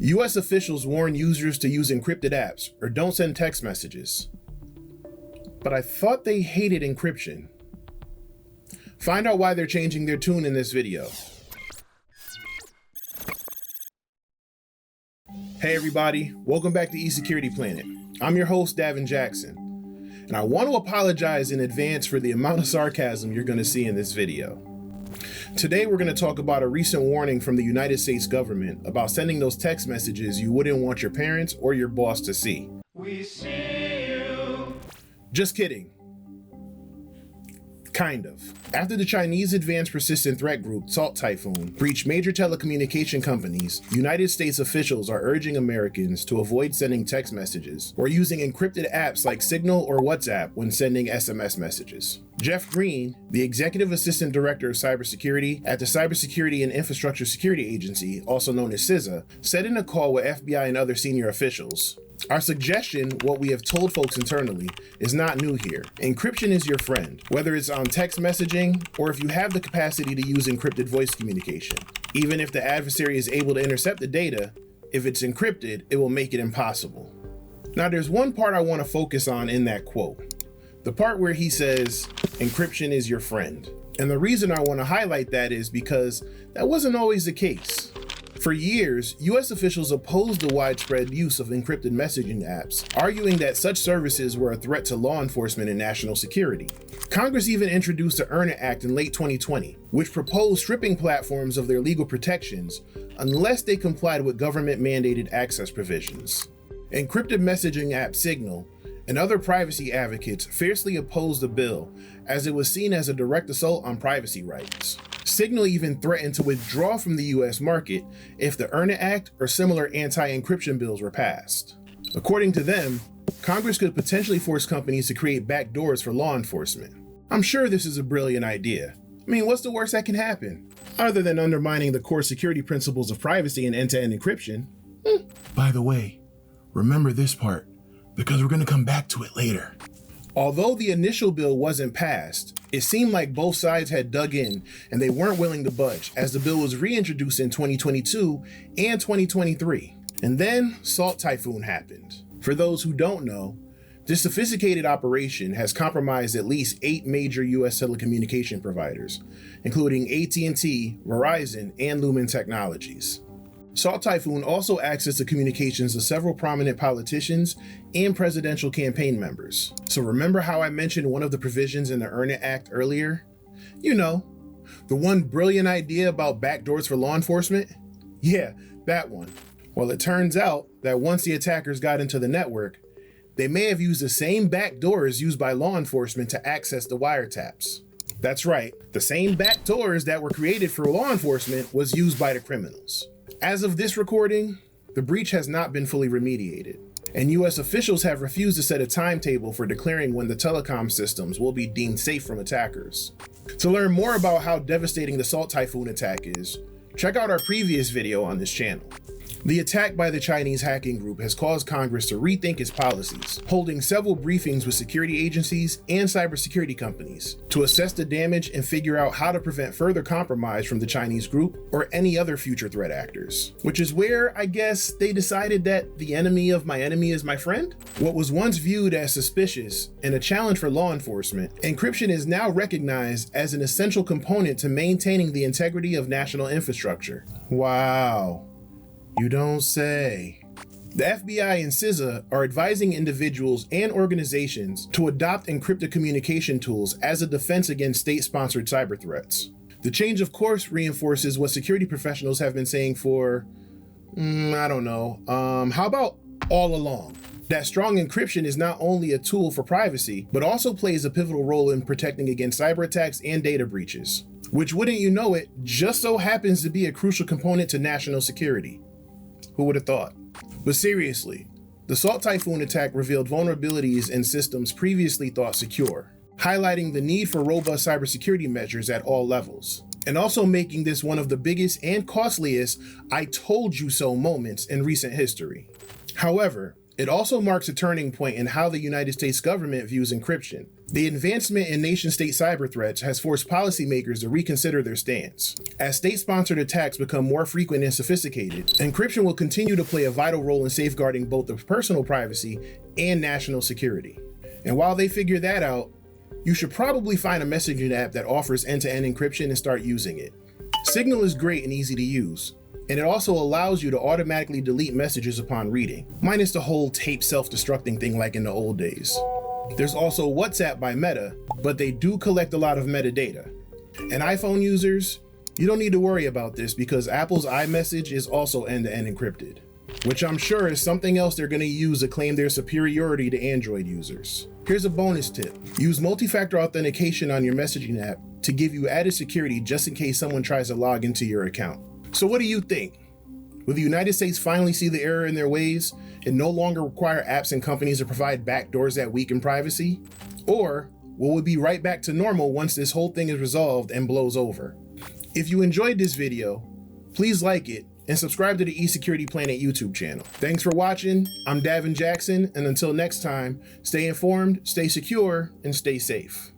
US officials warn users to use encrypted apps or don't send text messages. But I thought they hated encryption. Find out why they're changing their tune in this video. Hey everybody, welcome back to eSecurity Planet. I'm your host, Davin Jackson, and I want to apologize in advance for the amount of sarcasm you're going to see in this video. Today we're going to talk about a recent warning from the United States government about sending those text messages you wouldn't want your parents or your boss to see. We see you. Just kidding. Kind of. After the Chinese Advanced Persistent Threat Group, Typhoon, breached major telecommunication companies, United States officials are urging Americans to avoid sending text messages or using encrypted apps like Signal or WhatsApp when sending SMS messages. Jeff Green, the Executive Assistant Director of Cybersecurity at the Cybersecurity and Infrastructure Security Agency, also known as CISA, said in a call with FBI and other senior officials, "Our suggestion, what we have told folks internally, is not new here. Encryption is your friend, whether it's on text messaging or if you have the capacity to use encrypted voice communication. Even if the adversary is able to intercept the data, if it's encrypted, it will make it impossible." Now there's one part I want to focus on in that quote. The part where he says, encryption is your friend. And the reason I want to highlight that is because that wasn't always the case. For years, US officials opposed the widespread use of encrypted messaging apps, arguing that such services were a threat to law enforcement and national security. Congress even introduced the ENCRYPTED Act in late 2020, which proposed stripping platforms of their legal protections unless they complied with government-mandated access provisions. Encrypted messaging app Signal and other privacy advocates fiercely opposed the bill as it was seen as a direct assault on privacy rights. Signal even threatened to withdraw from the US market if the ENCRYPTED Act or similar anti-encryption bills were passed. According to them, Congress could potentially force companies to create backdoors for law enforcement. I'm sure this is a brilliant idea. I mean, what's the worst that can happen? Other than undermining the core security principles of privacy and end-to-end encryption. By the way, remember this part, because we're going to come back to it later. Although the initial bill wasn't passed, it seemed like both sides had dug in and they weren't willing to budge as the bill was reintroduced in 2022 and 2023. And then Typhoon happened. For those who don't know, this sophisticated operation has compromised at least 8 major US telecommunication providers, including AT&T, Verizon, and Lumen Technologies. Typhoon also accessed the communications of several prominent politicians and presidential campaign members. So remember how I mentioned one of the provisions in the ENCRYPTED Act earlier? You know, the one brilliant idea about backdoors for law enforcement? Yeah, that one. Well, it turns out that once the attackers got into the network, they may have used the same backdoors used by law enforcement to access the wiretaps. That's right, the same backdoors that were created for law enforcement was used by the criminals. As of this recording, the breach has not been fully remediated, and US officials have refused to set a timetable for declaring when the telecom systems will be deemed safe from attackers. To learn more about how devastating the Typhoon attack is, check out our previous video on this channel. The attack by the Chinese hacking group has caused Congress to rethink its policies, holding several briefings with security agencies and cybersecurity companies to assess the damage and figure out how to prevent further compromise from the Chinese group or any other future threat actors. Which is where, I guess, they decided that the enemy of my enemy is my friend? What was once viewed as suspicious and a challenge for law enforcement, encryption is now recognized as an essential component to maintaining the integrity of national infrastructure. Wow. You don't say. The FBI and CISA are advising individuals and organizations to adopt encrypted communication tools as a defense against state-sponsored cyber threats. The change, of course, reinforces what security professionals have been saying for, how about all along? That strong encryption is not only a tool for privacy, but also plays a pivotal role in protecting against cyber attacks and data breaches, which, wouldn't you know it, just so happens to be a crucial component to national security. Who would have thought? But seriously, the Typhoon attack revealed vulnerabilities in systems previously thought secure, highlighting the need for robust cybersecurity measures at all levels, and also making this one of the biggest and costliest "I told you so" moments in recent history. However, it also marks a turning point in how the United States government views encryption. The advancement in nation-state cyber threats has forced policymakers to reconsider their stance. As state-sponsored attacks become more frequent and sophisticated, encryption will continue to play a vital role in safeguarding both the personal privacy and national security. And while they figure that out, you should probably find a messaging app that offers end-to-end encryption and start using it. Signal is great and easy to use, and it also allows you to automatically delete messages upon reading, minus the whole tape self-destructing thing like in the old days. There's also WhatsApp by Meta, but they do collect a lot of metadata. And iPhone users, you don't need to worry about this because Apple's iMessage is also end-to-end encrypted, which I'm sure is something else they're going to use to claim their superiority to Android users. Here's a bonus tip. Use multi-factor authentication on your messaging app to give you added security just in case someone tries to log into your account. So what do you think? Will the United States finally see the error in their ways and no longer require apps and companies to provide backdoors that weaken privacy? Or will we be right back to normal once this whole thing is resolved and blows over? If you enjoyed this video, please like it and subscribe to the eSecurity Planet YouTube channel. Thanks for watching. I'm Davin Jackson, and until next time, stay informed, stay secure, and stay safe.